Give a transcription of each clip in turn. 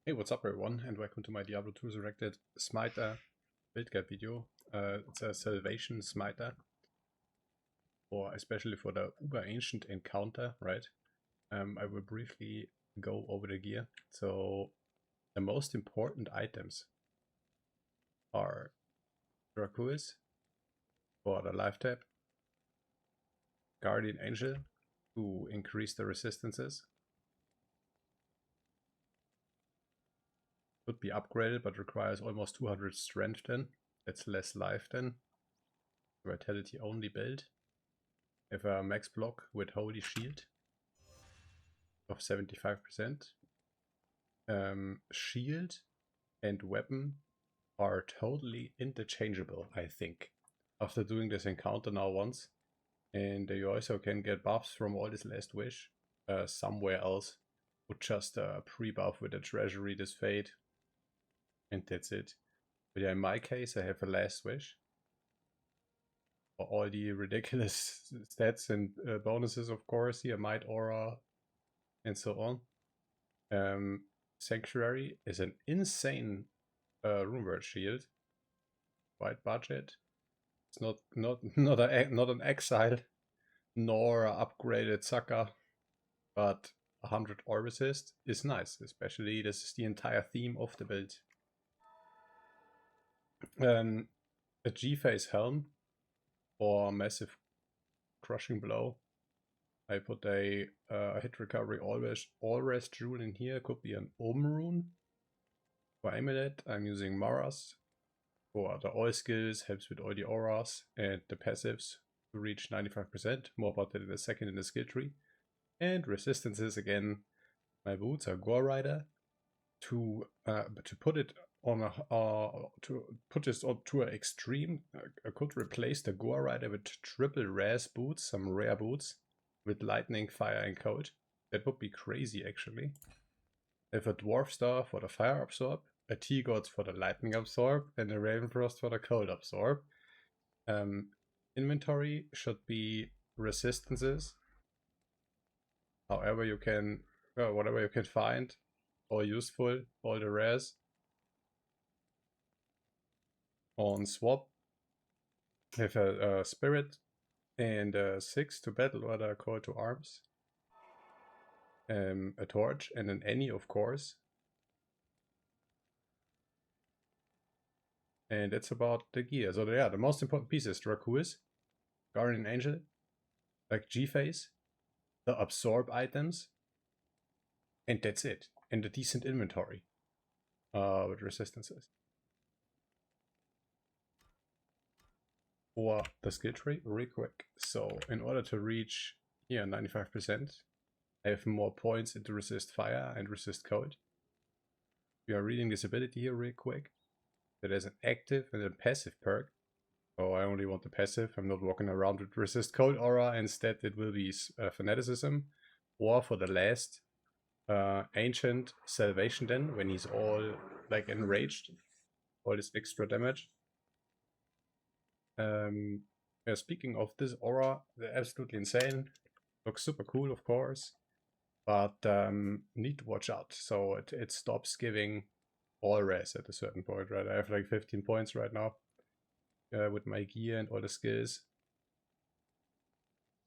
Hey, what's up everyone, and welcome to my Diablo 2 Resurrected SMITER build guide video. It's a Salvation SMITER, or especially for the Uber Ancient encounter, right? I will briefly go over the gear. So, the most important items are Dracuis for the life tap, Guardian Angel to increase the resistances. Could be upgraded, but requires almost 200 strength then. That's less life then. Vitality only build. Have a max block with Holy Shield of 75%. Shield and weapon are totally interchangeable, I think, after doing this encounter now once. And you also can get buffs from all this last wish somewhere else, with just a pre-buff with a treasury, this fate, and that's it. But yeah, in my case, I have a last wish for all the ridiculous stats and bonuses, of course, here, Might Aura, and so on. Sanctuary is an insane Runeward shield. Right budget. It's not an exile, nor an upgraded sucker, but 100 orb resist is nice. Especially this is the entire theme of the build. A G-Phase helm for massive crushing blow. I put a hit recovery always jewel in here. Could be an Omen rune. For amulet, I'm using Maras. For the all skills, helps with all the auras and the passives to reach 95%. More about that in a second in the skill tree. And resistances again. My boots are Gore Rider. To put it on to put this on to an extreme, I could replace the Gore Rider with triple res boots, some rare boots with lightning, fire, and cold. That would be crazy actually. I have a Dwarf Star for the fire absorb, a T-Gods for the lightning absorb, and a Ravenfrost for the cold absorb. Inventory should be resistances. However you can, whatever you can find, all useful, all the rares. On swap, I have a spirit and a 6 to battle order, call to arms. A torch and an any, of course. And that's about the gear. So yeah, the most important piece is Dracuis, Guardian Angel, like G-Phase, the absorb items, and that's it. And a decent inventory with resistances. For the skill tree, real quick. So in order to reach here 95%, I have more points into resist fire and resist cold. We are reading this ability here real quick. There's an active and a passive perk. Oh, I only want the passive. I'm not walking around with resist cold aura. Instead, it will be fanaticism. Or for the last ancient salvation then, when he's all like enraged. All this extra damage. Yeah, speaking of this aura, they're absolutely insane. Looks super cool, of course. But need to watch out. So it stops giving all res at a certain point, right? I have like 15 points right now with my gear and all the skills.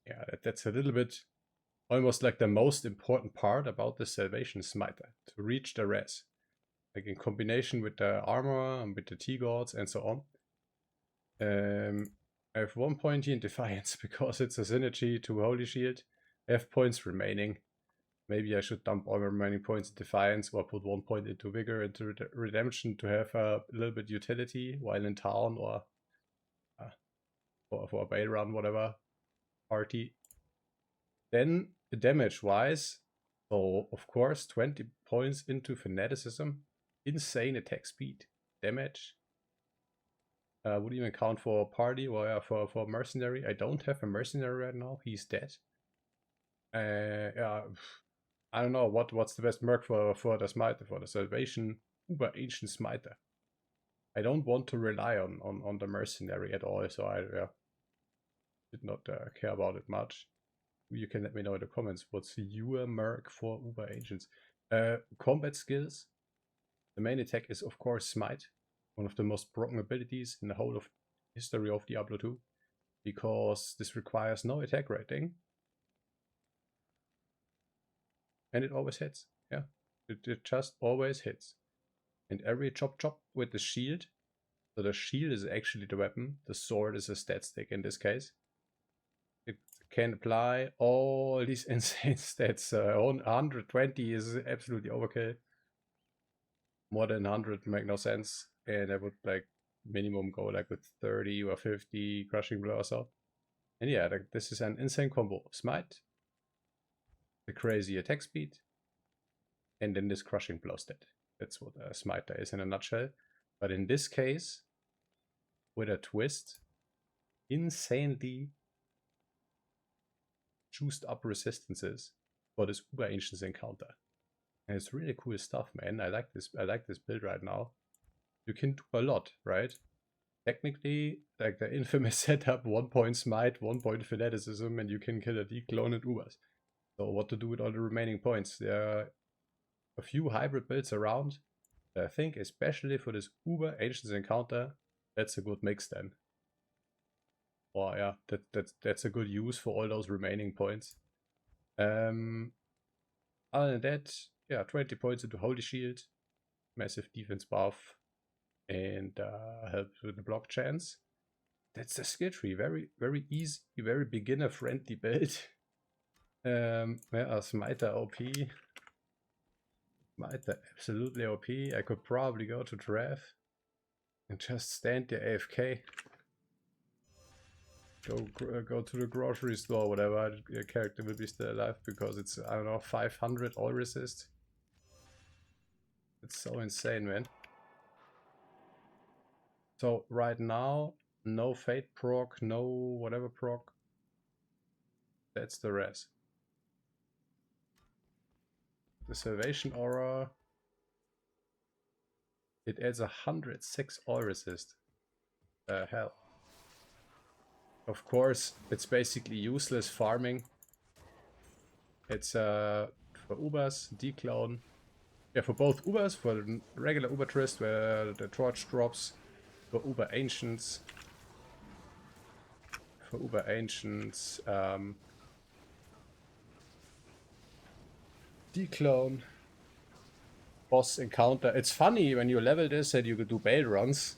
Yeah, that's a little bit almost like the most important part about the Salvation Smiter, to reach the res. Like in combination with the armor and with the T-Gods and so on. I have 1 point here in Defiance because it's a synergy to Holy Shield. I have points remaining. Maybe I should dump all my remaining points in Defiance or put 1 point into Vigor, into Redemption to have a little bit utility while in town or for a bail run, whatever party. Then damage wise, so of course 20 points into Fanaticism, insane attack speed, damage. Would even count for party or for mercenary. I don't have a mercenary right now, he's dead. Yeah. I don't know what's the best merc for the smiter, for the Salvation Uber Ancient Smiter. I don't want to rely on the mercenary at all, so I did not care about it much. You can let me know in the comments what's your merc for Uber Ancients. Combat skills, The main attack is of course Smite, one of the most broken abilities in the whole of history of Diablo 2, because this requires no attack rating. And it always hits, yeah. It just always hits. And every chop with the shield, so the shield is actually the weapon, the sword is a stat stick in this case. It can apply all these insane stats. 120 is absolutely overkill. More than 100 make no sense. And I would like minimum go like with 30 or 50 crushing blow or so. And yeah, this is an insane combo. Smite, the crazy attack speed, and then this crushing blow stat. That's what a SMITER is in a nutshell. But in this case, with a twist, insanely juiced up resistances for this Uber Ancients encounter. And it's really cool stuff, man. I like this build right now. You can do a lot, right? Technically, like the infamous setup, 1 point smite, 1 point fanaticism, and you can kill a D-clone and Ubers. So what to do with all the remaining points? There are a few hybrid builds around. I think especially for this Uber Ancients encounter, that's a good mix then. Or yeah, that's a good use for all those remaining points. Other than that, yeah, 20 points into Holy Shield, massive defense buff, and helps with the block chance. That's the skill tree. Very, very easy, very beginner friendly build. Yeah, SMITER OP. SMITER absolutely OP. I could probably go to draft and just stand there AFK. Go to the grocery store, whatever. Your character will be still alive because it's, I don't know, 500 all resist. It's so insane, man. So right now, no fate proc, no whatever proc. That's the res. The Salvation Aura, it adds 106 all resist. Hell. Of course, it's basically useless farming. It's for Ubers, D-Clone. Yeah, for both Ubers, for the regular Uber Trist where the torch drops, for Uber Ancients. For Uber Ancients, D-Clone. Boss encounter. It's funny when you level this that you could do bail runs.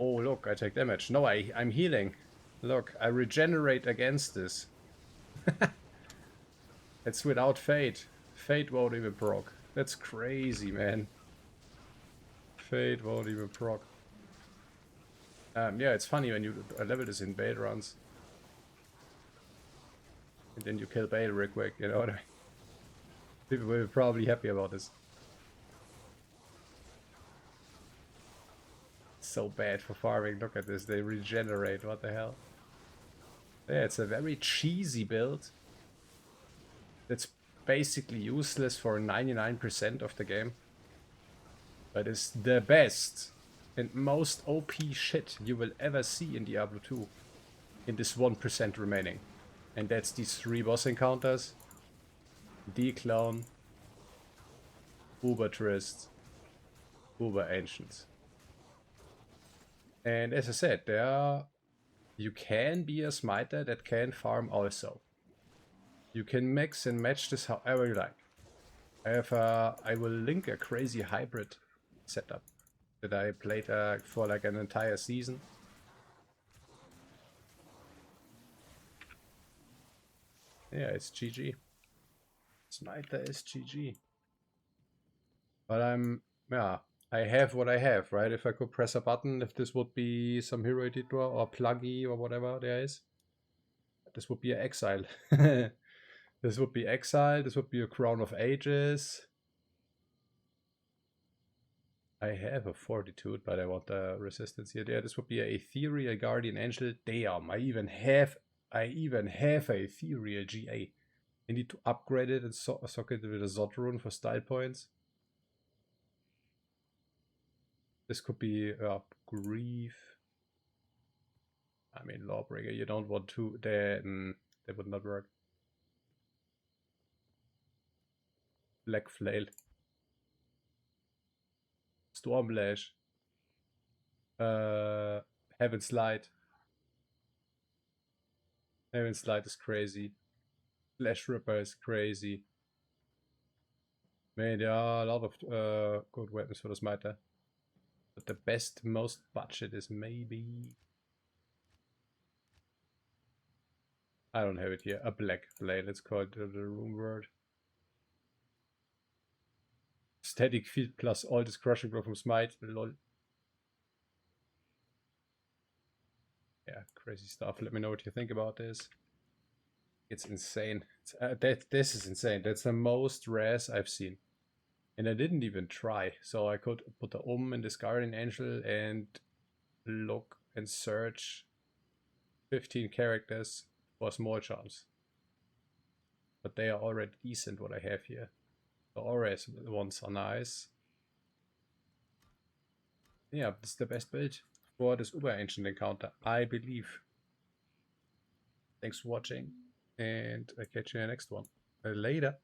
Oh, look, I take damage. No, I'm healing. Look, I regenerate against this. It's without Fate. Fate won't even proc. That's crazy, man. Fate won't even proc. Yeah, it's funny when you level this in bail runs. And then you kill bail real quick, you know what I mean? People will be probably happy about this. So bad for farming. Look at this, they regenerate. What the hell? Yeah, it's a very cheesy build. It's basically useless for 99% of the game. But it's the best and most OP shit you will ever see in Diablo 2. In this 1% remaining. And that's these 3 boss encounters. D-Clone, Uber Trist, Uber Ancients. And as I said, you can be a SMITER that can farm also. You can mix and match this however you like. I will link a crazy hybrid setup that I played for like an entire season. Yeah, it's GG. SMITER is GG. But I have what I have, right? If I could press a button, if this would be some hero editor or pluggy or whatever there is, this would be an exile. This would be exile, this would be a Crown of Ages. I have a Fortitude, but I want the resistance here. Yeah, this would be an Ethereal Guardian Angel. Damn, I even have a Ethereal GA. I need to upgrade it and socket it with a Zod rune for style points. This could be Grief. I mean, Lawbreaker, you don't want to, then that would not work. Black Flail. Stormlash. Heaven's Light. Heaven's Light is crazy. Flash Ripper is crazy. Man, there are a lot of good weapons for the SMITER. But the best, most budget is maybe... I don't have it here. A Black Blade, let's call it the room word. Static field plus all this crushing blow from Smite. Lol. Yeah, crazy stuff. Let me know what you think about this. It's insane. This is insane. That's the most rares I've seen. And I didn't even try. So I could put the in this Guardian Angel and look and search 15 characters for small charms. But they are already decent what I have here. The auras ones are nice. Yeah, this is the best build for this Uber Ancient encounter, I believe. Thanks for watching, and I catch you in the next one. Later.